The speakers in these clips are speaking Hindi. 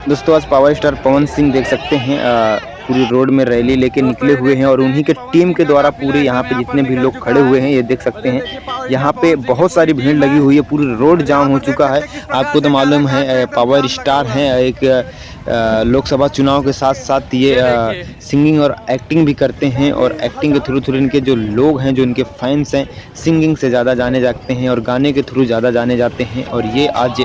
दोस्तों आज पावर स्टार पवन सिंह देख सकते हैं पूरी रोड में रैली लेके निकले हुए हैं और उन्हीं के टीम के द्वारा पूरे यहाँ पे जितने भी लोग खड़े हुए हैं ये देख सकते हैं। यहाँ पे बहुत सारी भीड़ लगी हुई है, पूरी रोड जाम हो चुका है। आपको तो मालूम है पावर स्टार हैं, एक लोकसभा चुनाव के साथ साथ ये सिंगिंग और एक्टिंग भी करते हैं और एक्टिंग के थ्रू इनके जो लोग हैं, जो इनके फैंस हैं, सिंगिंग से ज़्यादा जाने जाते हैं और गाने के थ्रू ज़्यादा जाने जाते हैं। और ये आज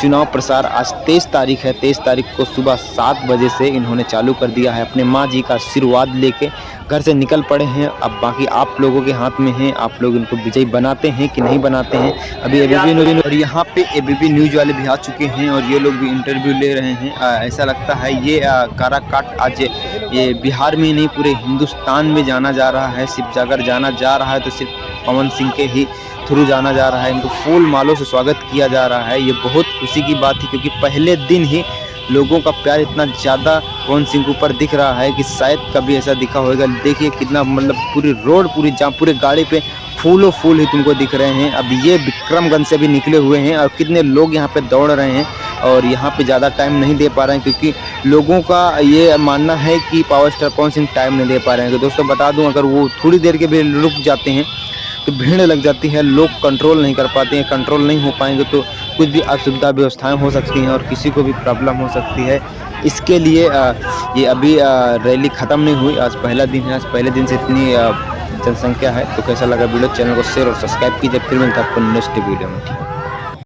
चुनाव प्रसार आज 23 तारीख है। 23 तारीख को सुबह 7 बजे से इन्होंने चालू कर दिया है। अपने माँ जी का आशीर्वाद लेके घर से निकल पड़े हैं। अब बाकी आप लोगों के हाथ में है, आप लोग इनको विजयी बनाते हैं कि नहीं बनाते हैं। अभी एबीपी न्यूज़ और यहाँ पे एबीपी न्यूज़ वाले भी आ चुके हैं और ये लोग भी इंटरव्यू ले रहे हैं। ऐसा लगता है ये काराकाट आज ये बिहार में नहीं पूरे हिंदुस्तान में जाना जा रहा है। सिर्फ अगर जाना जा रहा है तो सिर्फ पवन सिंह के ही थ्रू जाना जा रहा है। इनको फूल मालों से स्वागत किया जा रहा है। ये बहुत खुशी की बात है क्योंकि पहले दिन ही लोगों का प्यार इतना ज़्यादा पवन सिंह के ऊपर दिख रहा है कि शायद कभी ऐसा दिखा होगा। देखिए कितना मतलब पूरी रोड पूरी जाम, पूरे गाड़ी पे फूलों फूल ही तुमको दिख रहे हैं। अब ये विक्रमगंज से भी निकले हुए हैं और कितने लोग यहाँ पे दौड़ रहे हैं और यहाँ पे ज़्यादा टाइम नहीं दे पा रहे हैं क्योंकि लोगों का ये मानना है कि power star Pawan Singh time नहीं दे पा रहे हैं। तो दोस्तों बता दूँ, अगर वो थोड़ी देर के भी रुक जाते हैं तो भीड़ लग जाती है, लोग कंट्रोल नहीं कर पाते हैं। कंट्रोल नहीं हो पाएंगे तो कुछ भी असुविधा व्यवस्थाएं हो सकती हैं और किसी को भी प्रॉब्लम हो सकती है। इसके लिए ये अभी रैली ख़त्म नहीं हुई, आज पहला दिन है। आज पहले दिन से इतनी जनसंख्या है। तो कैसा लगा वीडियो, चैनल को शेयर और सब्सक्राइब कीजिए। फिर मिलता है आपको नेक्स्ट वीडियो में। ठीक है।